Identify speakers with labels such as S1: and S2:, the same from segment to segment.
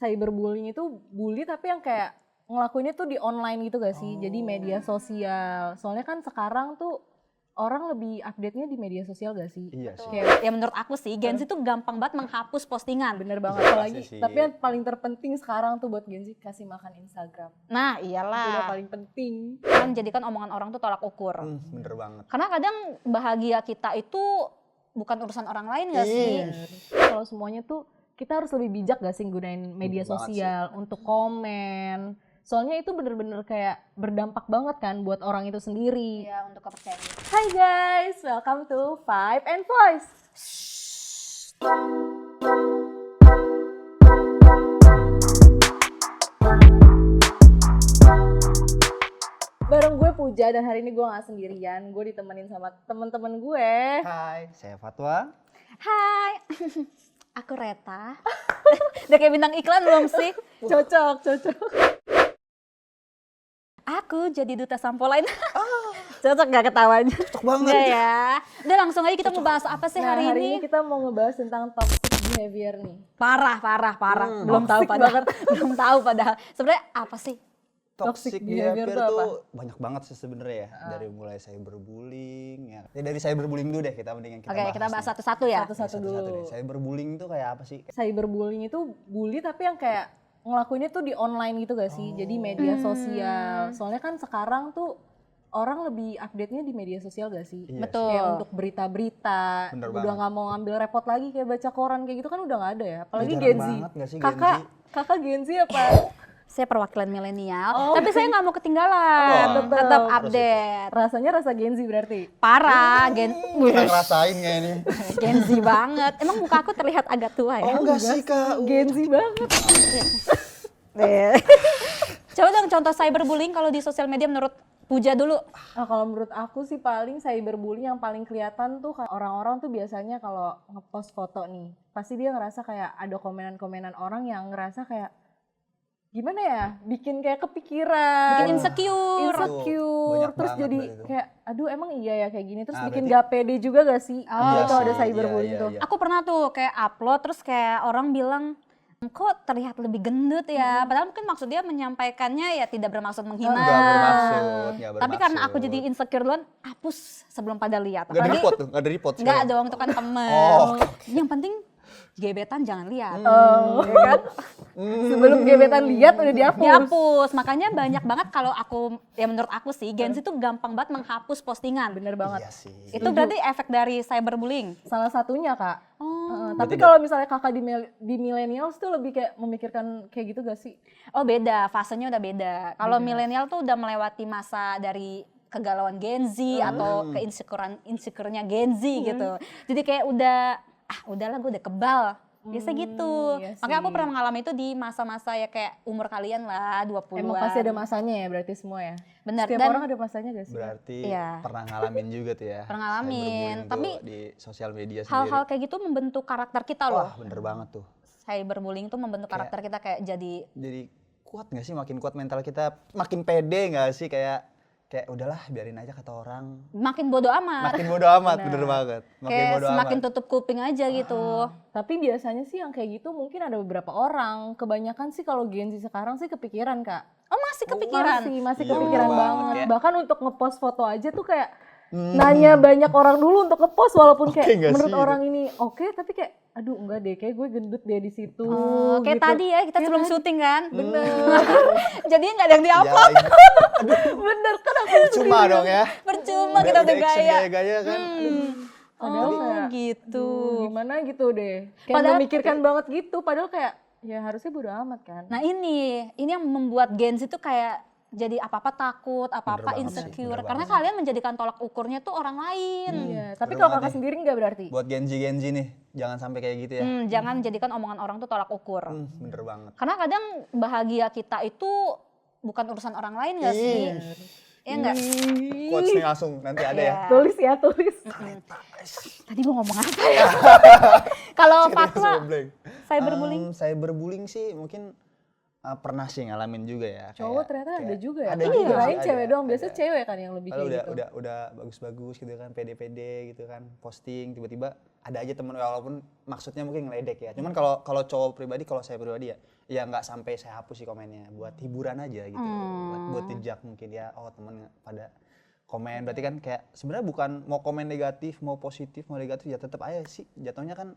S1: cyberbullying itu bully tapi yang kayak ngelakuinnya tuh di online gitu gak sih? Jadi media sosial. Soalnya kan sekarang tuh orang lebih update-nya di media sosial gak sih?
S2: Iya sih.
S1: Kayak
S3: Ya menurut aku sih Gen Z tuh gampang banget menghapus postingan.
S1: bener banget.
S2: Iya,
S1: Apalagi,
S2: pasti sih.
S1: tapi yang paling terpenting sekarang tuh buat Gen Z kasih makan Instagram.
S3: Nah
S1: Itu udah
S3: iyalah,
S1: paling penting.
S3: kan jadikan omongan orang tuh tolak ukur.
S2: Bener banget.
S3: Karena kadang bahagia kita itu bukan urusan orang lain gak sih?
S1: Kalau semuanya tuh kita harus lebih bijak gak sih gunain media
S2: Bener banget
S1: sosial untuk komen. Soalnya itu bener-bener kayak berdampak banget kan buat orang itu sendiri.
S3: Iya, untuk kepercayaan.
S1: Hai guys, welcome to Vibe and Voice. Bareng gue Puja dan hari ini gue gak sendirian, gue ditemenin sama temen-temen gue.
S2: Hai, saya Fatwa.
S3: Hai, aku Reta. Udah kayak bintang iklan belum sih?
S1: Cocok.
S3: Aku jadi duta sampo lain. Cocok gak ketawanya?
S2: Cocok banget.
S3: Enggak ya. Udah langsung aja kita mau bahas apa sih
S1: Nah,
S3: hari ini?
S1: kita mau ngebahas tentang toxic behavior nih.
S3: Parah. Belum tahu
S1: toxic
S3: padahal. Belum tahu padahal. Sebenarnya apa sih?
S1: Toxic
S2: Toxic
S1: behavior
S2: behavior
S1: tuh apa?
S2: tuh banyak banget sih sebenarnya ya. Dari mulai cyberbullying ya. Dari cyberbullying dulu deh kita mendingan
S3: Oke, kita bahas satu-satu ya.
S1: Satu-satu dulu.
S2: deh. Cyberbullying itu kayak apa sih?
S1: Cyberbullying itu bully tapi yang kayak ngelakuinnya tuh di online gitu gak sih? Jadi media sosial. Soalnya kan sekarang tuh orang lebih update-nya di media sosial gak sih?
S2: Iya
S3: Betul.
S1: Kayak untuk berita-berita,
S2: Bener
S1: udah
S2: banget.
S1: nggak mau ngambil repot lagi kayak baca koran kayak gitu kan udah nggak ada ya. Apalagi
S2: Jarang
S1: Gen Z.
S2: banget nggak sih Gen Z?
S1: Kakak Gen Z apa?
S3: Saya perwakilan milenial,
S1: Oh.
S3: tapi saya nggak mau ketinggalan.
S2: Wah.
S3: Tetap
S2: Terus
S3: update.
S1: Rasanya rasa Gen Z berarti.
S3: Parah,
S2: Kita ngerasain nggak ini?
S3: Gen Z banget. Emang muka aku terlihat agak tua ya?
S2: Oh enggak sih Kak.
S1: Gen Z banget.
S3: Coba dong contoh cyberbullying kalau di sosial media menurut Puja dulu.
S1: Nah, kalau menurut aku sih paling cyberbullying yang paling kelihatan tuh orang-orang tuh biasanya kalau ngepost foto nih, pasti dia ngerasa kayak ada komenan-komenan orang yang ngerasa kayak gimana ya, bikin kayak kepikiran,
S3: Bikin insecure.
S2: Banyak
S1: terus
S2: banget
S1: jadi
S2: itu.
S1: kayak aduh emang iya ya kayak gini, terus
S2: Ah,
S1: bikin
S2: berarti-
S1: gak pede juga gak sih?
S3: Oh.
S1: Itu ada
S2: Iya sih,
S1: cyberbullying
S2: iya,
S1: tuh.
S2: iya.
S3: Aku pernah tuh kayak upload terus kayak orang bilang kok terlihat lebih gendut ya. Padahal mungkin maksud dia menyampaikannya ya tidak bermaksud menghina.
S2: Enggak bermaksud,
S3: Tapi karena aku jadi insecure duluan, hapus sebelum pada lihat.
S2: Enggak di report tuh, enggak di report.
S3: Enggak dong, itu kan temen.
S2: Oh,
S3: Yang penting gebetan jangan lihat.
S1: Oh, ya kan? Sebelum gebetan lihat udah dihapus.
S3: Dihapus. Makanya banyak banget kalau aku, ya menurut aku sih, Gen Z itu gampang banget menghapus postingan.
S1: Bener banget.
S2: Iya sih.
S3: Itu berarti efek dari cyberbullying.
S1: Salah satunya Kak.
S3: Oh,
S1: Tapi kalau misalnya kakak di millennials tuh lebih kayak memikirkan kayak gitu gak sih?
S3: oh beda, fasenya udah beda. Kalau milenial tuh udah melewati masa dari kegalauan Gen Z atau insecure-nya Gen Z gitu. Jadi kayak udahlah gue udah kebal. Biasa gitu.
S1: iya
S3: Makanya aku
S1: sih.
S3: pernah mengalami itu di masa-masa ya kayak umur kalian lah, 20-an.
S1: Emang pasti ada masanya ya berarti semua ya?
S3: Benar.
S1: Setiap
S3: Dan
S1: orang ada masanya gak sih?
S2: Berarti
S3: Iya.
S2: pernah ngalamin juga tuh ya.
S3: Pernah ngalamin,
S2: cyberbullying
S3: tapi
S2: tuh di sosial media sendiri.
S3: hal-hal kayak gitu membentuk karakter kita loh.
S2: Wah, bener banget tuh.
S3: Cyberbullying tuh membentuk karakter kita kayak jadi
S2: Jadi kuat nggak sih, makin kuat mental kita, makin pede nggak sih, kayak udahlah biarin aja kata orang.
S3: makin bodoh amat.
S2: Makin bodo amat, bener banget. Makin
S3: Kayak
S2: bodo
S3: semakin
S2: amat.
S3: tutup kuping aja gitu.
S1: Tapi biasanya sih yang kayak gitu mungkin ada beberapa orang. Kebanyakan sih kalau Gen Z sekarang sih kepikiran Kak.
S3: Oh masih kepikiran?
S1: Masih
S2: Iya,
S1: kepikiran
S2: bener
S1: banget.
S2: banget.
S1: Bahkan untuk ngepost foto aja tuh kayak nanya banyak orang dulu untuk ngepost walaupun kayak
S2: nggak
S1: menurut
S2: sih
S1: orang ini oke, tapi kayak aduh enggak deh, kayak gue gendut deh di situ.
S3: Oh, kayak
S1: gitu.
S3: tadi ya kita
S1: Kayak
S3: sebelum
S1: tadi.
S3: syuting kan.
S1: Bener.
S3: Jadinya nggak ada yang
S2: Ya,
S3: diupload.
S1: Bener kan aku
S2: cuma dong ya.
S3: Percuma kita udah
S2: action
S3: gaya.
S2: gaya-gaya kan.
S1: Padahal
S3: Oh
S1: kayak,
S3: gitu.
S1: gimana gitu deh. Kayak
S3: Padahal-
S1: memikirkan banget gitu. Padahal kayak ya harusnya bodo amat kan.
S3: Nah ini yang membuat Gen Z itu kayak jadi apa-apa takut, apa-apa
S2: Bener banget sih,
S3: insecure.
S2: bener
S3: Karena
S2: banget.
S3: kalian menjadikan tolak ukurnya tuh orang lain.
S1: Iya, tapi
S2: bener
S1: kalau
S2: banget
S1: kakak
S2: nih.
S1: sendiri enggak berarti?
S2: Buat Gen Z nih, jangan sampai kayak gitu ya.
S3: Jangan menjadikan omongan orang tuh tolak ukur.
S2: Bener banget.
S3: Karena kadang bahagia kita itu bukan urusan orang lain gak sih? Iya enggak?
S2: Quotes nih langsung, nanti ada ya.
S1: Tulis ya, tulis.
S3: Tadi mau ngomong apa ya? Kalau Fatwa, cyberbullying?
S2: Cyberbullying sih mungkin pernah sih ngalamin juga ya.
S1: Cowok
S2: kayak-
S1: ternyata ada
S2: kayak-
S1: juga ya.
S2: Ada
S1: Aku
S2: juga
S1: kirain
S2: sih,
S1: cewek
S2: ada,
S1: doang. Biasa
S2: ada.
S1: cewek kan yang lebih
S2: Kalau
S1: kayak gitu.
S2: udah bagus-bagus gitu kan, pede-pede gitu kan, posting tiba-tiba ada aja temen, walaupun maksudnya mungkin ngeledek ya. Cuman kalau cowok pribadi, kalau saya pribadi ya ya nggak sampai saya hapus sih komennya, buat hiburan aja gitu. Buat jejak mungkin ya, oh temen pada komen, berarti kan kayak sebenarnya bukan mau komen negatif, mau positif, mau negatif, ya tetap aja sih jatuhnya kan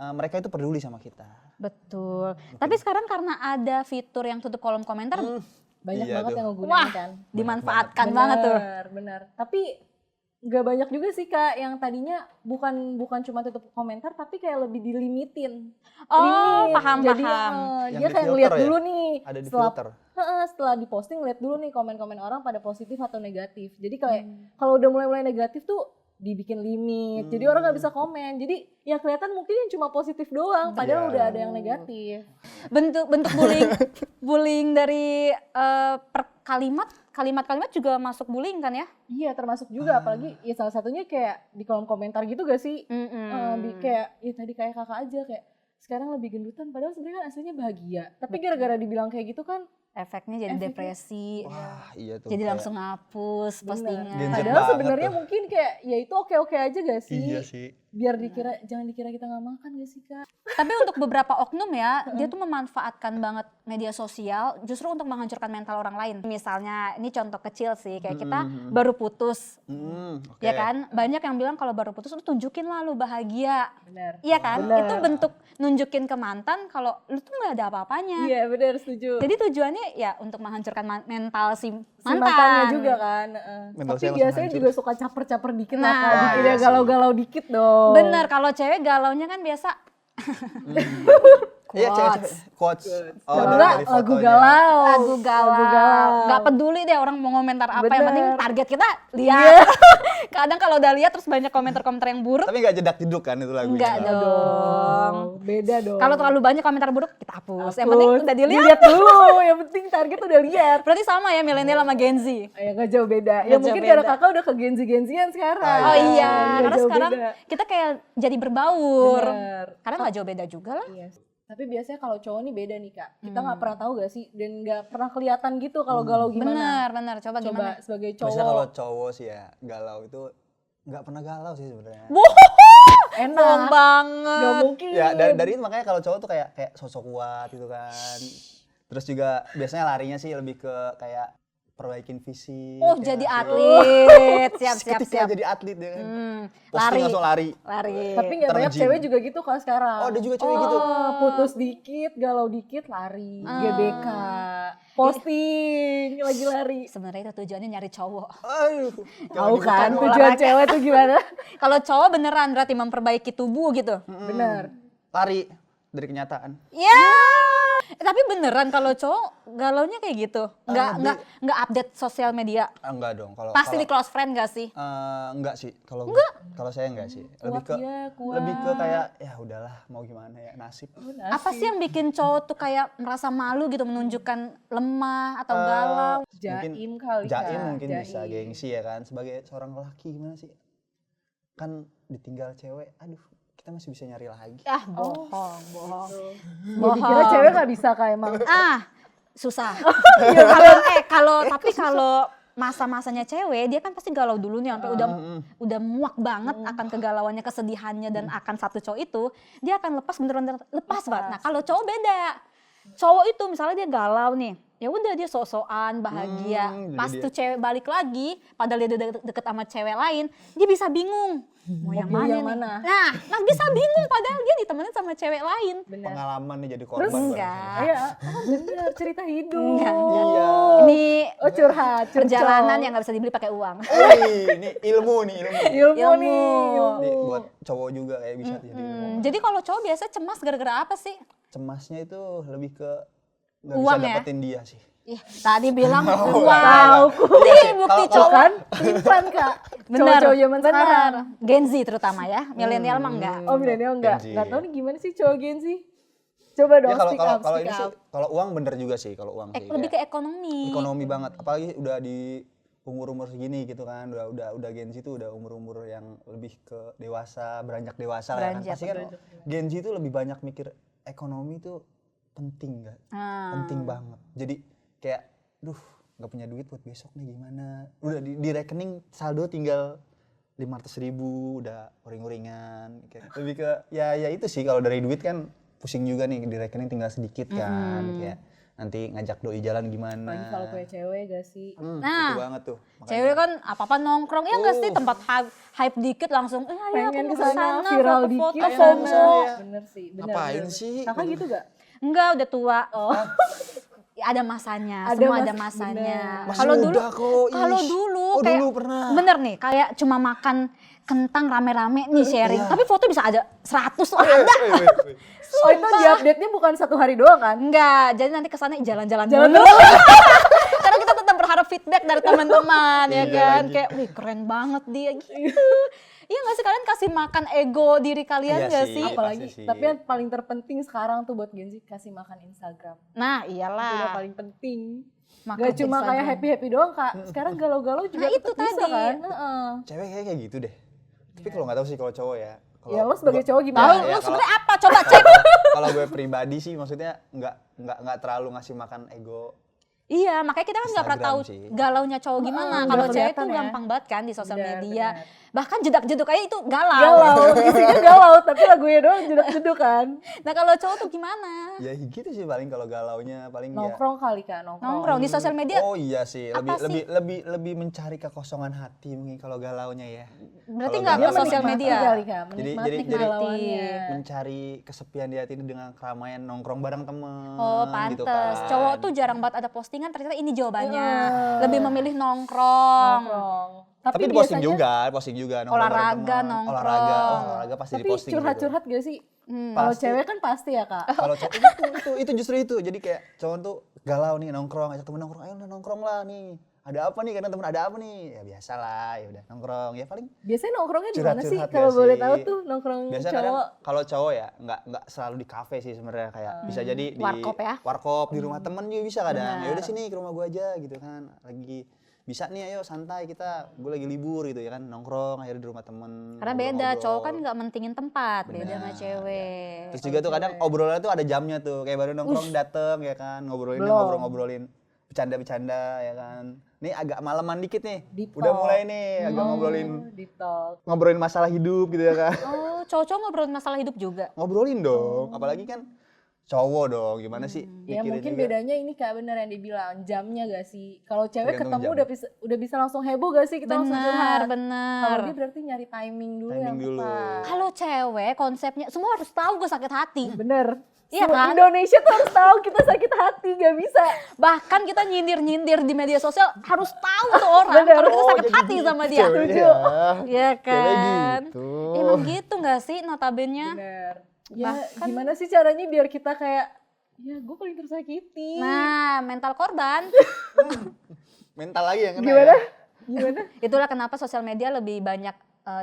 S2: mereka itu peduli sama kita.
S3: Betul. Tapi sekarang karena ada fitur yang tutup kolom komentar,
S1: Banyak
S2: Iya
S1: banget
S2: tuh.
S1: yang ngegunain kan.
S3: dimanfaatkan banget tuh.
S1: Bener. Tapi nggak banyak juga sih Kak yang tadinya bukan cuma tutup komentar tapi kayak lebih dilimitin.
S3: Oh,
S1: Limit.
S3: paham.
S1: Jadi
S2: Yang
S1: dia kayak
S2: di
S1: ngeliat
S2: filter ya?
S1: dulu nih.
S2: Ada di
S1: setelah,
S2: filter.
S1: setelah diposting lihat dulu nih komen-komen orang pada positif atau negatif. Jadi kayak kalau udah mulai-mulai negatif tuh dibikin limit. Jadi orang nggak bisa komen. Jadi yang kelihatan mungkin yang cuma positif doang padahal
S2: Iya.
S1: udah ada yang negatif.
S3: Bentuk bullying dari per kalimat juga masuk bullying kan ya?
S1: Iya termasuk juga apalagi ya salah satunya kayak di kolom komentar gitu gak sih? Kayak ya tadi kayak kakak aja kayak sekarang lebih gendutan padahal sebenarnya kan aslinya bahagia. Tapi gara-gara dibilang kayak gitu kan
S3: Efeknya jadi depresi.
S2: Wah iya tuh.
S3: Jadi
S2: kayak-
S3: langsung ngapus postingan.
S2: Gen Z
S1: padahal
S2: banget
S1: sebenarnya
S2: tuh.
S1: mungkin kayak ya itu oke-oke aja gak sih?
S2: Iya sih.
S1: Biar jangan dikira kita nggak makan gak sih Kak?
S3: Tapi untuk beberapa oknum ya, dia tuh memanfaatkan banget media sosial justru untuk menghancurkan mental orang lain. Misalnya, ini contoh kecil sih, kayak kita baru putus,
S2: Oke.
S3: ya kan? Banyak yang bilang kalau baru putus lu tunjukin lah lu bahagia.
S1: Benar.
S3: Iya kan?
S1: Benar.
S3: Itu bentuk nunjukin ke mantan kalau lu tuh nggak ada apa-apanya.
S1: Iya benar setuju.
S3: Jadi tujuannya ya untuk menghancurkan mental si
S1: Si
S3: mantan.
S1: mantannya juga kan.
S2: Mental
S1: Tapi
S2: saya langsung
S1: biasanya
S2: hancur.
S1: juga suka caper-caper dikit
S3: Nah,
S1: lah Kak. Bikin
S2: iya
S1: ya
S2: sih.
S1: galau-galau dikit dong.
S3: Bener, kalau cewek galaunya kan biasa
S2: Iya cewek-cewek quotes.
S1: Kalau
S2: dari-
S1: enggak
S2: dari
S1: lagu
S2: fotonya.
S1: galau.
S3: lagu galau. Gak peduli deh orang mau komentar apa, yang penting
S1: Bener.
S3: target kita lihat. Kadang kalau udah lihat terus banyak komentar-komentar yang buruk,
S2: Tapi nggak jedak-jeduk kan itu lagunya.
S3: enggak dong.
S1: Beda dong.
S3: Kalau terlalu banyak komentar buruk kita hapus. Yang penting udah dilihat.
S1: Dilihat dulu. Yang penting target udah lihat.
S3: Berarti sama ya milenial sama Gen Z.
S1: Ya nggak jauh beda. Ya
S3: Nggak
S1: mungkin
S3: jauh
S1: karena
S3: beda.
S1: kakak udah ke Gen-Gen sekarang.
S3: Oh iya,
S1: Nggak
S3: karena
S1: jauh
S3: sekarang
S1: beda.
S3: kita kayak jadi berbaur.
S1: Bener.
S3: Karena nggak jauh beda juga lah.
S1: Iya. Tapi biasanya kalau cowok nih beda nih Kak. Kita nggak pernah tahu gak sih dan nggak pernah kelihatan gitu kalau galau gimana.
S3: Bener. Coba
S1: Coba
S3: gimana?
S1: sebagai
S2: Biasanya
S1: cowok
S2: kalau cowok sih ya galau itu nggak pernah galau sih sebenarnya.
S1: enak.
S3: Bohong banget.
S1: Gak mungkin.
S2: Ya dari itu makanya kalau cowok tuh kayak sosok kuat gitu kan. Terus juga biasanya larinya sih lebih ke kayak perbaikin fisik.
S3: Oh,
S2: ya
S3: jadi
S2: nggak sih?
S3: atlet. Siap.
S2: Ketika jadi atlet dia kan. Posting
S3: Lari.
S2: langsung lari.
S1: Tapi nggak banyak
S2: Terjun.
S1: cewek juga gitu kalau sekarang.
S2: Oh, ada juga cewek gitu.
S1: Putus dikit, galau dikit, lari. GBK. Posting, lagi lari.
S3: Sebenarnya itu tujuannya nyari cowok.
S2: Aduh.
S1: Tahu
S2: jangan
S1: kan
S2: dibuka
S1: tujuan cewek tuh gimana?
S3: Kalau cowok beneran berarti memperbaiki tubuh gitu.
S1: Bener.
S2: lari dari kenyataan.
S3: Ya. Tapi beneran kalau cowok galaunya kayak gitu. Nggak update sosial media.
S2: Enggak dong kalau
S3: Pasti di
S2: kalau-
S3: close friend gak sih?
S2: enggak sih kalau saya enggak sih.
S1: Kuat dia, kuat.
S2: Lebih ke kayak ya udahlah mau gimana ya nasib.
S3: Apa sih yang bikin cowok tuh kayak merasa malu gitu menunjukkan lemah atau galau?
S1: Jaim kali Kak.
S2: Jaim mungkin bisa
S1: Jaim.
S2: gengsi ya kan sebagai seorang laki gimana sih? Kan ditinggal cewek, aduh kita masih bisa nyari lagi.
S3: Ah, bohong.
S1: Gua dikira cewek gak bisa Kak emang.
S3: Susah.
S1: Iya,
S3: Kalau masa-masanya cewek, dia kan pasti galau dulu nih sampai udah muak banget akan kegalauannya, kesedihannya dan akan satu cowok itu, dia akan lepas bener-bener lepas banget. Nah, kalau cowok beda. Cowok itu misalnya dia galau nih, ya udah dia sok-sokan bahagia.
S2: Jadi
S3: Pas
S2: dia-
S3: tuh cewek balik lagi, padahal dia deket sama cewek lain, dia bisa bingung. Mau yang
S1: Mau
S3: mana
S1: yang
S3: nih?
S1: mana?
S3: Nah bisa bingung padahal dia ditemenin sama cewek lain.
S1: Bener.
S2: Pengalaman nih jadi
S1: Terus
S2: korban. bareng.
S3: Enggak.
S1: Iya, bener cerita hidup.
S3: Enggak.
S2: Iya.
S3: Ini
S1: Oh curhat, curcol.
S3: perjalanan yang nggak bisa dibeli pakai uang.
S2: Ini ilmu nih ilmu.
S1: Ilmu nih.
S2: Nih, buat cowok juga kayak bisa jadi ilmu.
S3: Jadi kalau cowok biasa cemas gara-gara apa sih?
S2: Cemasnya itu lebih ke nggak
S3: Uang
S2: bisa
S3: ya?
S2: dapetin dia sih.
S3: Ih, tadi bilang
S1: Tahu
S3: uang.
S1: ku.
S3: Nih bukti
S2: Kalau-
S3: cowok.
S1: Kan pelin Kak.
S3: Bener,
S1: Cowok-cowok zaman sekarang.
S3: Gen Z terutama ya, milenial mah enggak.
S1: Oh milenial enggak?
S2: Gen Z.
S1: Enggak tahu nih gimana sih cowok Gen Z? Coba dong
S2: Ya kalau
S1: speak
S2: kalau
S1: up,
S2: kalau
S1: speak
S2: ini sih
S1: up.
S2: kalau uang bener juga sih kalau uang sih.
S3: Lebih ke
S2: kayak
S3: ekonomi.
S2: ekonomi banget apalagi udah di umur-umur segini gitu kan udah Gen Z itu udah umur-umur yang lebih ke dewasa beranjak dewasa lah ya kan
S3: Beranjak,
S2: pasti kan Gen Z itu lebih banyak mikir ekonomi itu penting nggak penting banget jadi kayak nggak punya duit buat besok nih gimana udah di rekening saldo tinggal 500.000 udah uring-uringan kayak lebih ke ya itu sih kalau dari duit kan pusing juga nih di rekening tinggal sedikit kan, kayak nanti ngajak doi jalan gimana.
S1: Apalagi kalau punya cewek gak sih?
S3: Nah,
S2: itu banget tuh. Makanya
S3: Cewek kan apa-apa nongkrong, ya nggak sih tempat hype dikit langsung, ayo aku
S1: Pengen
S3: mau
S1: kesana,
S3: kesana,
S1: viral
S3: foto-foto,
S1: dikit,
S3: FOMO.
S2: kesana.
S1: Bener sih, bener.
S2: Ngapain
S1: bener.
S2: sih?
S1: Kakak gitu gak?
S3: Enggak, udah tua.
S1: Oh.
S3: Ya, ada masanya,
S1: Ada
S3: semua ada
S1: mas-
S3: masanya.
S1: bener.
S2: Masih
S3: Kalau
S2: muda
S3: dulu,
S2: kok,
S3: kalau
S2: ish.
S3: dulu
S2: Oh,
S3: kayak
S2: dulu pernah.
S3: bener nih, kayak cuma makan kentang rame-rame nih sharing, tapi foto bisa ada 100 tuh ada.
S1: Oh itu di update-nya bukan 1 hari doang kan?
S3: Enggak, jadi nanti kesana jalan-jalan
S1: Jalan
S3: dulu. Karena kita tetap berharap feedback dari teman-teman ya
S2: Iya
S3: kan,
S2: lagi.
S3: kayak wih keren banget dia gitu. Iya nggak sih, kalian kasih makan ego diri kalian
S2: Iya
S3: nggak
S2: sih.
S3: sih?
S1: Apalagi,
S2: pasti sih.
S1: tapi yang paling terpenting sekarang tuh buat Gen Z kasih makan Instagram.
S3: Nah
S1: Itu udah
S3: iyalah.
S1: paling penting.
S3: Makan
S1: Gak cuma kayak
S3: Instagram.
S1: happy-happy doang kak, sekarang galau-galau juga
S3: Nah, itu
S1: tetap bisa
S3: tadi.
S1: kan? Heeh.
S2: Cewek kayak gitu deh. Tapi kalau nggak tahu sih kalau cowok ya. Kalau
S1: Ya lo sebagai
S2: gua-
S1: cowok
S3: Tahu
S1: gimana?
S2: Ya,
S3: lu
S2: kalau-
S3: sebenarnya apa? Coba cek.
S2: Kalau gue pribadi sih maksudnya nggak terlalu ngasih makan ego.
S3: Iya, makanya kita kan nggak pernah tahu
S2: Instagram sih.
S3: galaunya cowok gimana.
S1: Heeh,
S3: Kalau
S1: udah
S3: cewek
S1: kelihatan
S3: tuh
S1: ya.
S3: gampang banget kan di sosial
S1: Benar,
S3: media.
S1: benar.
S3: Bahkan jedak-jeduk aja itu galau.
S1: Galau, isinya galau, tapi lagunya doang jeduk-jeduk kan.
S3: Nah kalau cowok tuh gimana?
S2: Ya gitu sih paling kalau galaunya paling ya.
S1: Nongkrong kali kak, nongkrong.
S3: Nongkrong di sosial media.
S2: Oh iya sih, lebih
S3: Apa sih?
S2: lebih mencari kekosongan hati mungkin kalau galaunya ya.
S3: Berarti
S2: Kalau
S3: nggak ke
S2: galau-
S3: sosial
S1: menikmati
S3: media.
S1: kali kak,
S2: Jadi-
S1: menikmati
S2: jadi-
S1: kegalauannya.
S2: Mencari kesepian di hati ini dengan keramaian nongkrong bareng temen.
S3: Oh
S2: gitu
S3: pantes,
S2: kan.
S3: cowok tuh jarang banget ada postingan, ternyata ini jawabannya.
S1: Heeh.
S3: Lebih memilih nongkrong.
S1: Nongkrong.
S2: Tapi diposting juga, posting juga nongkrong bareng
S3: Olahraga,
S2: temen.
S3: nongkrong.
S2: Olahraga pasti
S1: Tapi
S2: diposting.
S1: curhat-curhat gak sih? Kalau
S2: Pasti.
S1: cewek kan pasti ya kak.
S2: Kalau cowok itu justru itu. Jadi kayak cowok tuh galau nih nongkrong, ajak temen nongkrong, ayo nongkrong lah nih. Ada apa nih? Kadang temen ada apa nih? Ya biasa lah, ya udah nongkrong. Ya paling
S1: Biasanya nongkrongnya di mana sih?
S2: curhat-curhat
S1: Kalau
S2: gak
S1: boleh
S2: sih?
S1: tahu tuh nongkrong
S2: biasanya kadang
S1: cowok.
S2: kalau cowok ya nggak selalu di kafe sih sebenarnya, kayak bisa jadi di
S3: Warkop ya?
S2: warkop, di rumah temen juga bisa kadang.
S3: Benar.
S2: Ya udah sini ke rumah gua aja gitu kan. Lagi bisa nih, ayo santai kita, gue lagi libur gitu ya kan, nongkrong akhirnya di rumah temen.
S3: Karena beda,
S2: ngobrol-ngobrol.
S3: cowok kan nggak mentingin tempat, beda sama
S2: Benar,
S3: cewek.
S2: Terus juga tuh kadang obrolannya tuh ada jamnya tuh, kayak baru nongkrong dateng ya kan, ngobrolin
S1: Belum.
S2: ngobrol-ngobrolin bercanda-bercanda ya kan. Nih agak malaman dikit nih,
S1: Deep
S2: udah
S1: talk.
S2: mulai nih agak
S1: Deep talk.
S2: ngobrolin masalah hidup gitu ya kan.
S3: Oh, cowok-cowok ngobrolin masalah hidup juga.
S2: Ngobrolin dong, apalagi kan cowok dong, gimana sih
S1: Ya
S2: mikirin
S1: mungkin
S2: juga.
S1: bedanya ini kak bener yang dibilang jamnya gak sih? Kalau cewek
S2: Tergantung
S1: ketemu
S2: jam.
S1: udah bisa langsung heboh gak sih kita langsung curhat?
S3: Bener.
S1: Kalau dia berarti nyari timing dulu
S2: Timing
S1: yang
S2: dulu.
S1: tepat.
S3: Kalau cewek konsepnya semua harus tahu gue sakit hati.
S1: Bener.
S3: Iya
S1: Semua
S3: kan?
S1: Indonesia tuh harus tahu kita sakit hati, gak bisa.
S3: Bahkan kita nyindir-nyindir di media sosial harus tahu tuh orang
S1: Bener.
S3: kalau kita
S2: Oh,
S3: sakit
S2: jadi
S3: hati
S2: gitu
S3: sama dia.
S2: ceweknya
S1: Setuju.
S3: Iya
S2: Cewek
S3: kan?
S2: gitu.
S3: Emang gitu gak sih notabene?
S1: Bener. Ya
S3: Bahkan-
S1: gimana sih caranya biar kita kayak, ya gue paling tersakiti.
S3: Nah, mental korban.
S2: Mental lagi yang kena
S1: Gimana?
S2: ya.
S1: Gimana?
S3: Itulah kenapa sosial media lebih banyak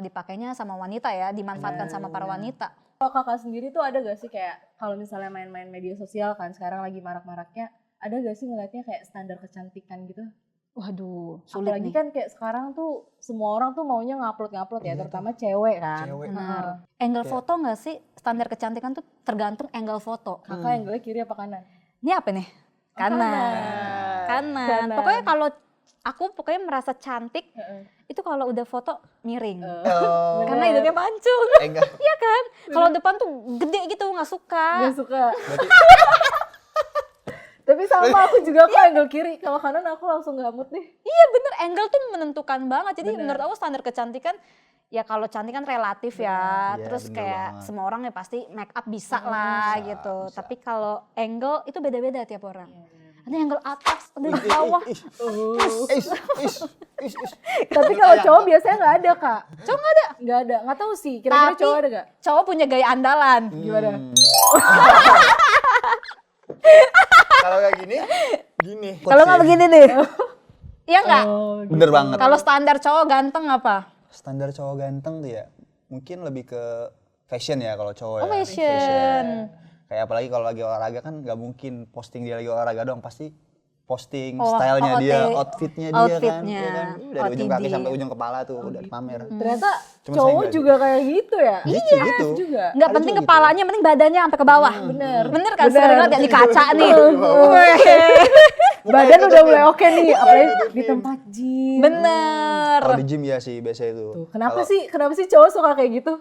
S3: dipakainya sama wanita ya, dimanfaatkan sama para wanita.
S1: Kalau kakak sendiri tuh ada gak sih kayak kalau misalnya main-main media sosial kan sekarang lagi marak-maraknya, ada gak sih ngeliatnya kayak standar kecantikan gitu?
S3: Waduh, sulit
S1: Apalagi
S3: nih.
S1: kan kayak sekarang tuh semua orang tuh maunya ngupload ya, terutama cewek kan.
S2: Cewek.
S3: Benar. Angle foto nggak sih? Standar kecantikan tuh tergantung angle foto.
S1: Kakak yang gue kiri apa kanan?
S3: Ini apa nih? Kanan. Kanan. Pokoknya kalau aku pokoknya merasa cantik itu kalau udah foto miring.
S2: Oh.
S3: Karena hidungnya mancung.
S2: Enggak.
S3: Iya kan? Kalau depan tuh gede gitu nggak suka.
S1: Gak suka.
S2: Berarti
S1: Tapi sama aku juga kok angle kiri. Kalau kanan aku langsung gak mood nih.
S3: Iya bener, angle tuh menentukan banget. Jadi
S1: Bener.
S3: menurut aku standar kecantikan ya kalau cantik kan relatif ya.
S2: Iya,
S3: Terus
S2: bener
S3: kayak
S2: banget.
S3: semua orang ya pasti make up bisa lah
S2: Bisa,
S3: gitu.
S2: bisa.
S3: Tapi kalau angle itu beda-beda tiap orang.
S1: Iya,
S3: Ada angle atas, ada di bawah.
S1: Tapi kalau cowok biasanya gak ada kak.
S3: Cowok nggak ada.
S1: Gak ada. Gak tahu sih. Kira-kira
S3: Tapi-
S1: cowok ada gak?
S3: Cowok punya gaya andalan.
S1: Gimana?
S2: Kalau kayak gini, gini.
S3: Kalau nggak begini nih. Iya nggak?
S1: Oh,
S2: Bener banget.
S3: Kalau standar cowok ganteng apa?
S2: Standar cowok ganteng tuh ya, mungkin lebih ke fashion ya kalau cowok
S3: Oh,
S2: ya.
S3: fashion.
S2: Kayak apalagi kalau lagi olahraga kan nggak mungkin posting dia lagi olahraga doang, pasti posting
S3: Oh,
S2: stylenya dia,
S3: OOT.
S2: outfitnya dia kan.
S3: Outfitnya.
S2: Iya kan? Dari ujung kaki
S3: OTD.
S2: sampai ujung kepala tuh udah dipamer.
S1: Ternyata
S2: Cuma
S1: cowok
S2: saya nggak
S1: juga kayak gitu ya?
S2: Gitu,
S1: Iya
S2: gitu.
S1: juga.
S3: Nggak
S2: Ada
S3: penting
S2: juga gitu.
S3: kepalanya, penting badannya sampai ke bawah.
S1: Bener.
S3: Bener kan?
S1: Bener.
S3: Sering lihat ya di kaca nih.
S1: Badan udah mulai oke nih, apalagi di tempat gym.
S3: Bener.
S2: Kalau di gym ya sih biasa itu.
S1: Tuh, kenapa
S2: Kalau-
S1: sih cowok suka kayak gitu?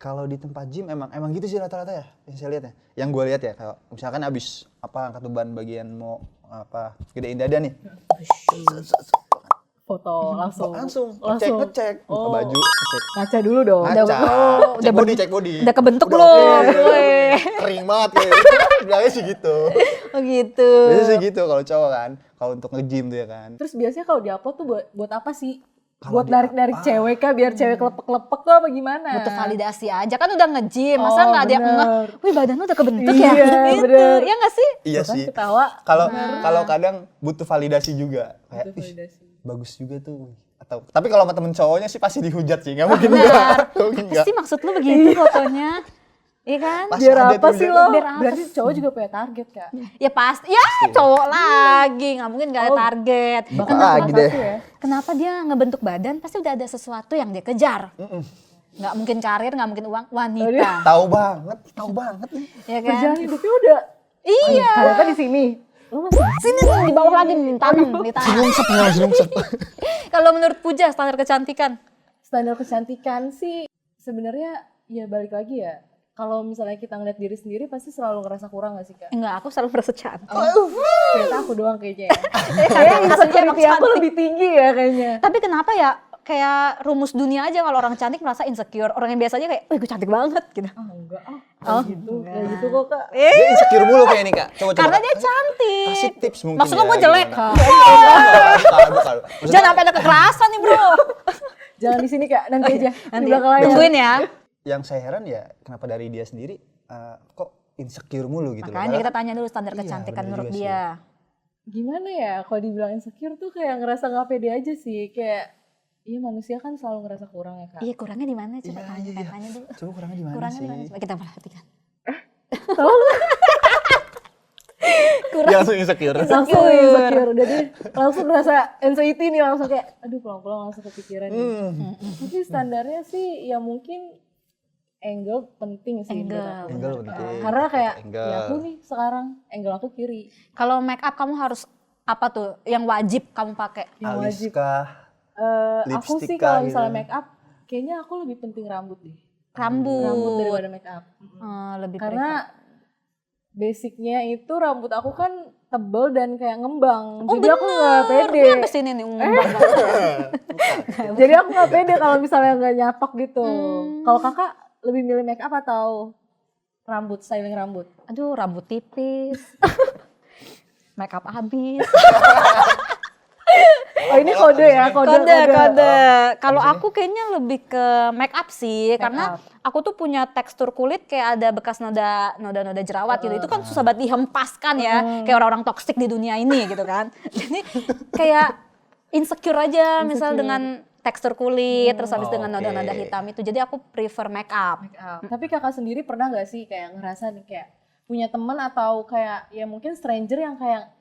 S2: Kalau di tempat gym emang gitu sih rata-rata ya yang saya lihat ya. Yang gue lihat ya kalau misalkan abis angkat beban bagian mau gedein dada nih.
S1: Foto langsung.
S2: Ngecek buka baju, ngecek.
S1: Ngaca dulu dong.
S2: Ngaca. Cek body.
S3: Udah kebentuk
S2: Udah
S3: belum?
S2: oke.
S3: Weh.
S2: Kering banget kayak. Bilangnya sih gitu.
S3: Oh gitu.
S2: Biasanya sih gitu kalau cowok kan. Kalau untuk nge-gym tuh ya kan.
S1: Terus biasanya kalau diupload tuh buat apa sih?
S2: Kalau
S1: Buat narik-narik cewek kah biar cewek kelepek-kelepek tuh apa gimana?
S3: Butuh validasi aja kan udah nge-gym, masa nggak ada yang
S1: bener.
S3: ngeh, wih badan lu udah kebentuk
S1: Iya,
S3: ya? Gitu,
S1: bener.
S3: ya nggak sih?
S2: Iya
S1: Tuh kan
S2: sih.
S1: ketawa.
S2: Kalau kadang butuh validasi juga. Kayak
S1: Butuh
S2: "Ih,
S1: validasi.
S2: bagus juga tuh. Atau tapi kalau sama temen cowoknya sih pasti dihujat sih. Enggak mungkin
S3: Benar.
S2: enggak. Mungkin enggak.
S3: Pasti maksud lu begitu fotonya, iya kan?
S2: Pas
S1: Biar
S2: ada
S1: apa
S2: tuh
S1: sih
S2: hujatan.
S1: lo?
S3: Biar apa
S1: Berarti cowok juga punya target Kak.
S3: Ya pasti, ya cowok lagi, nggak mungkin nggak ada
S1: Oh,
S3: target.
S2: bakal
S3: Kenapa,
S2: lagi deh.
S1: ya.
S3: kenapa dia ngebentuk badan? Pasti udah ada sesuatu yang dia kejar. Nggak mungkin karir, nggak mungkin uang, wanita.
S2: Tahu banget nih.
S3: Ya kan?
S1: Kerjaan hidupnya udah.
S3: Iya.
S1: Ternyata di sini. Lu masih
S3: Sini nih, di bawah lagi nih, tanam, ditanam.
S2: Langsung.
S3: Kalau menurut Puja, standar kecantikan?
S1: standar kecantikan sih sebenarnya ya balik lagi ya. Kalau misalnya kita ngeliat diri sendiri pasti selalu ngerasa kurang gak sih Kak?
S3: Enggak, aku selalu merasa cantik.
S1: Ternyata aku doang kayaknya ya.
S3: Karena
S1: Kayak
S3: emang
S1: insecurity aku
S3: cantik.
S1: lebih tinggi ya kayaknya.
S3: Tapi kenapa ya kayak rumus dunia aja kalau orang cantik merasa insecure. Orang yang biasanya kayak, wah gue cantik banget gitu.
S1: Ah enggak
S3: Oh,
S1: gitu. Kayak gitu kok Kak.
S2: Dia insecure mulu kayak ini Kak. Coba
S3: Karena
S2: Kak.
S3: dia cantik.
S2: Kasih tips mungkin.
S3: Maksudnya
S2: ya,
S3: gue jelek?
S2: gimana? Bukan. Maksudnya
S3: Jangan sampai ada kekerasan nih bro.
S1: Jangan di sini Kak, nanti aja.
S3: Nanti
S1: Di belakang layar.
S3: tungguin ya.
S2: yang saya heran ya kenapa dari dia sendiri kok insecure mulu gitu loh.
S3: Makanya kita tanya dulu standar
S2: Iya,
S3: kecantikan
S2: bener
S3: menurut
S2: juga
S3: dia.
S1: Gimana ya kalau dibilang insecure tuh kayak ngerasa gak pede aja sih. Kayak iya manusia kan selalu ngerasa kurang ya Kak.
S3: Iya kurangnya di mana? Coba
S2: Iya.
S3: tanya dulu.
S2: Coba kurangnya di mana
S3: Kurangnya
S2: sih?
S3: di mana? Coba kita perhatikan.
S2: Dia langsung insecure.
S1: Langsung insecure, udah deh langsung ngerasa anxiety nih langsung kayak aduh pulang-pulang langsung kepikiran nih. Tapi standarnya sih ya mungkin angle penting sih menurut aku.
S2: Angle penting.
S1: Karena kayak
S2: Angle.
S1: ya aku nih sekarang angle aku kiri.
S3: Kalau make up kamu harus apa tuh yang wajib kamu pakai?
S1: Yang
S2: Alis
S1: wajib.
S2: kah?
S1: Aku
S2: Lipstick
S1: sih
S2: kah
S1: kalau misalnya
S2: gitu?
S1: make up kayaknya aku lebih penting rambut deh.
S3: Rambut.
S1: Rambut daripada make up.
S3: Lebih
S1: Karena basicnya itu rambut aku kan tebel dan kayak ngembang. Jadi aku nggak pede.
S3: Ini sampai sini nih ngembang banget.
S1: Jadi aku nggak pede kalau misalnya nggak nyatok gitu. Kalau kakak lebih milih make up atau rambut, styling rambut?
S3: Aduh rambut tipis. Make up habis.
S1: Oh ini kode ya, kode.
S3: Kalau aku kayaknya lebih ke make up sih, karena
S1: up.
S3: aku tuh punya tekstur kulit kayak ada bekas noda jerawat gitu. Itu kan susah banget dihempaskan ya, kayak orang-orang toksik di dunia ini gitu kan. Jadi kayak insecure aja misal dengan tekstur kulit, terus habis dengan noda-noda hitam itu. Jadi aku prefer make up.
S1: Tapi kakak sendiri pernah nggak sih kayak ngerasa nih kayak punya temen atau kayak ya mungkin stranger yang kayak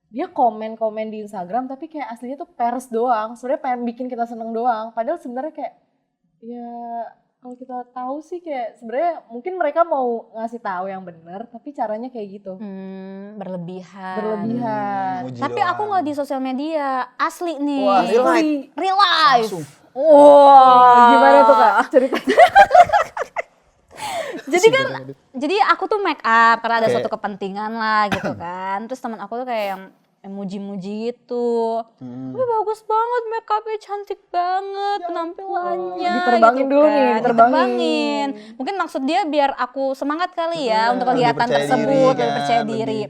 S1: dia komen-komen di Instagram tapi kayak aslinya tuh peres doang. Sebenarnya pengen bikin kita seneng doang. Padahal sebenarnya kayak ya kalau kita tahu sih kayak sebenarnya mungkin mereka mau ngasih tahu yang benar tapi caranya kayak gitu.
S3: Berlebihan.
S2: Muji
S3: Tapi
S2: doang.
S3: aku nggak di sosial media, asli nih.
S2: Wah, real life.
S3: Real life.
S2: Langsung.
S3: Wah.
S1: Gimana tuh Kak ceritanya?
S3: Jadi kan, jadi aku tuh make up karena ada
S2: Oke.
S3: suatu kepentingan lah gitu kan. Terus teman aku tuh kayak yang muji-muji gitu. Wih bagus banget, make upnya cantik banget, penampilannya.
S1: Diterbangin
S3: gitu
S1: dulu
S3: kan.
S1: nih,
S3: Diterbangin. Mungkin maksud dia biar aku semangat kali ya untuk
S2: lebih
S3: kegiatan
S2: percaya
S3: tersebut,
S2: diri
S3: lebih
S2: kan,
S3: percaya
S2: lebih.
S3: diri.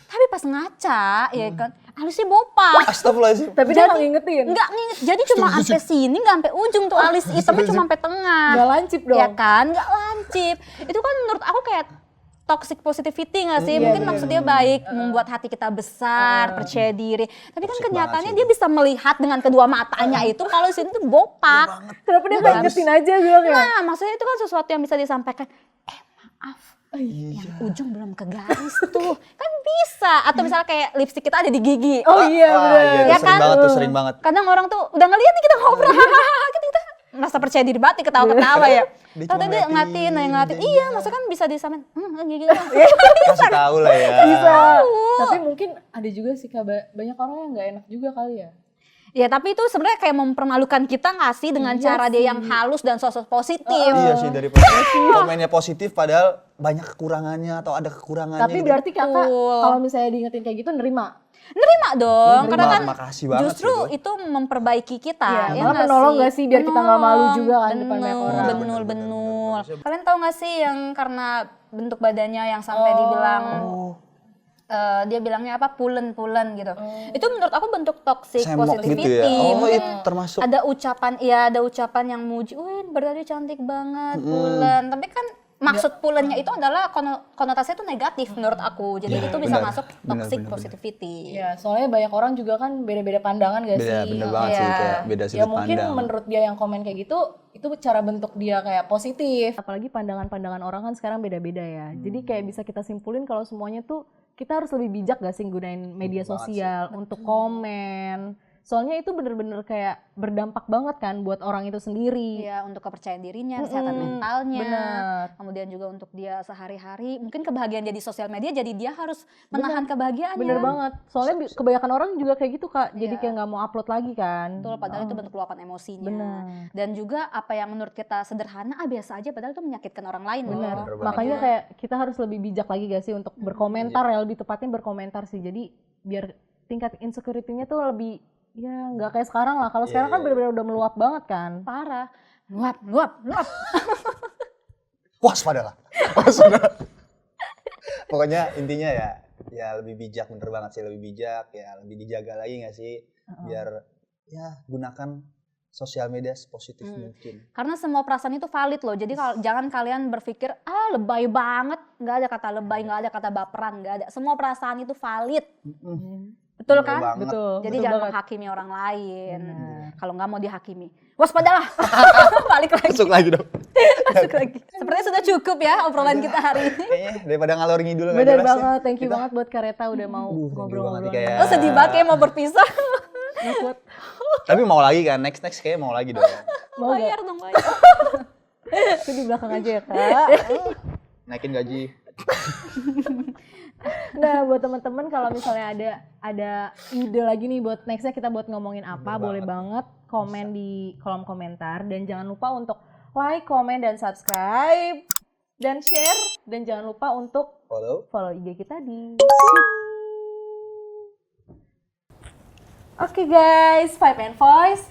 S3: Tapi pas ngaca, ya kan, alisnya bopak.
S2: Astagfirullahaladzim.
S1: Tapi dia nggak ngingetin.
S3: Enggak nih, jadi cuma sampai sini, enggak sampai ujung tuh alis hitamnya cuma sampai tengah.
S1: Nggak lancip dong.
S3: Ya kan, enggak lancip. Itu kan menurut aku kayak toxic positivity nggak sih? Mungkin maksudnya baik, membuat hati kita besar, percaya diri. Tapi kan
S2: Toxic
S3: kenyataannya
S2: banget
S3: dia bisa melihat dengan kedua matanya itu kalau sini tuh bopak.
S1: Kenapa dia nggak ingetin aja bilang ya?
S3: Nah, maksudnya itu kan sesuatu yang bisa disampaikan. Maaf, yang ujung belum ke garis tuh. Kan bisa. Atau misalnya kayak lipstik kita ada di gigi.
S1: Oh iya benar.
S2: Iya,
S3: Ya
S2: itu sering
S3: kan?
S2: banget tuh, sering banget.
S3: Kadang orang tuh udah ngeliat nih kita ngobrol, kita merasa percaya diri banget, ketawa-ketawa ya.
S2: Dia
S3: Tahu
S2: cuma
S3: dia ngeliatin,
S2: ngeliatin.
S3: iya, maksudnya kan bisa disamain, gigi kan.
S2: Kasih tahu lah ya.
S1: Bisa. Tapi mungkin ada juga sih Kak, banyak orang yang nggak enak juga kali ya.
S3: Ya tapi itu sebenarnya kayak mempermalukan kita nggak sih dengan
S1: Iya
S3: cara dia
S1: sih.
S3: yang halus dan sosok positif.
S2: Iya sih, dari komennya positif padahal banyak kekurangannya atau ada kekurangannya
S1: Tapi
S2: gitu.
S1: berarti kakak
S3: Betul.
S1: kalau misalnya diingetin kayak gitu nerima.
S3: Nerima dong,
S1: Nerima.
S3: karena kan
S2: Makasih banget
S3: justru
S2: sih,
S3: itu memperbaiki kita.
S1: Iya,
S3: ya
S1: malah
S3: nggak
S1: menolong nggak sih biar kita nggak malu
S3: Menolong,
S1: juga kan depan banyak
S3: bener,
S1: orang.
S3: Bener,
S2: Bener.
S3: bener. Kalian tahu nggak sih yang karena bentuk badannya yang sampai dibilang
S2: Oh,
S3: dia bilangnya apa pulen gitu. Itu menurut aku bentuk toxic
S2: semok
S3: positivity.
S2: gitu ya. Oh,
S3: Mungkin
S2: itu termasuk.
S3: ada ucapan yang muji, wih berarti cantik banget, pulen. Tapi kan maksud pulennya itu adalah konotasinya itu negatif menurut aku. Jadi
S2: Iya,
S3: itu bisa
S2: benar.
S3: masuk
S2: Benar,
S3: toxic
S2: benar.
S3: positivity.
S1: Ya, soalnya banyak orang juga kan beda-beda pandangan gak
S2: Beda,
S1: sih?
S2: bener banget sih,
S3: Iya.
S2: kayak beda
S1: Ya
S2: sudut
S1: mungkin
S2: pandang.
S1: menurut dia yang komen kayak gitu, itu cara bentuk dia kayak positif. Apalagi pandangan-pandangan orang kan sekarang beda-beda ya. Jadi kayak bisa kita simpulin kalau semuanya tuh kita harus lebih bijak gak sih gunain media
S2: Betul banget
S1: sosial untuk komen. Soalnya itu bener-bener kayak berdampak banget kan buat orang itu sendiri.
S3: Iya, untuk kepercayaan dirinya, kesehatan mentalnya.
S1: Bener.
S3: Kemudian juga untuk dia sehari-hari, mungkin kebahagiaan dia di sosial media, jadi dia harus menahan kebahagiaannya.
S1: Bener banget. Soalnya kebanyakan orang juga kayak gitu kak. Jadi
S3: Iya.
S1: kayak nggak mau upload lagi kan.
S3: Betul, padahal itu bentuk luapan emosinya.
S1: Bener.
S3: Dan juga apa yang menurut kita sederhana, biasa aja, padahal itu menyakitkan orang lain
S1: Bener.
S3: loh.
S2: Bener banget.
S1: Makanya kayak kita harus lebih bijak lagi gak sih untuk berkomentar ya, lebih tepatnya berkomentar sih. Jadi biar tingkat insecurity-nya tuh lebih ya nggak kayak sekarang lah. Kalau
S2: Iya,
S1: sekarang kan
S2: iya.
S1: benar-benar udah meluap banget kan.
S3: Parah. Luap.
S2: Waspadalah. Waspada. Pokoknya intinya ya lebih bijak, bener banget sih, lebih bijak, ya lebih dijaga lagi nggak sih, biar ya gunakan sosial media sepositif mungkin.
S3: Karena semua perasaan itu valid loh. Jadi jangan kalian berpikir lebay banget. Nggak ada kata lebay, nggak ada kata baperan, nggak ada. Semua perasaan itu valid. Betul
S2: Bener
S3: kan?
S2: banget.
S1: Betul.
S3: Jadi
S1: betul
S3: jangan
S1: banget.
S3: menghakimi orang lain. Kalau nggak mau dihakimi, waspadalah. Balik lagi.
S2: Masuk lagi dong.
S3: Masuk lagi. Sepertinya sudah cukup ya obrolan kita hari ini.
S2: Kayaknya daripada ngalor ngidul nggak
S1: Bener
S2: jelas ya.
S1: banget. Thank you banget buat Kareta udah mau
S2: thank you
S1: ngobrol-ngobrol.
S2: banget kayak-
S3: Oh sedih banget kayak mau berpisah.
S1: Nggak kuat.
S2: Tapi mau lagi kan, next kayaknya mau lagi dong.
S1: Mau gak?
S3: Bayar dong, bayar.
S1: Aku di belakang aja ya kak.
S2: Naikin gaji.
S1: Nah buat teman-teman kalau misalnya ada ide lagi nih buat nextnya kita buat ngomongin apa, boleh banget komen di kolom komentar dan jangan lupa untuk like, komen dan subscribe dan share dan jangan lupa untuk
S2: Follow.
S1: IG kita di Oke guys, Vibe and Voice.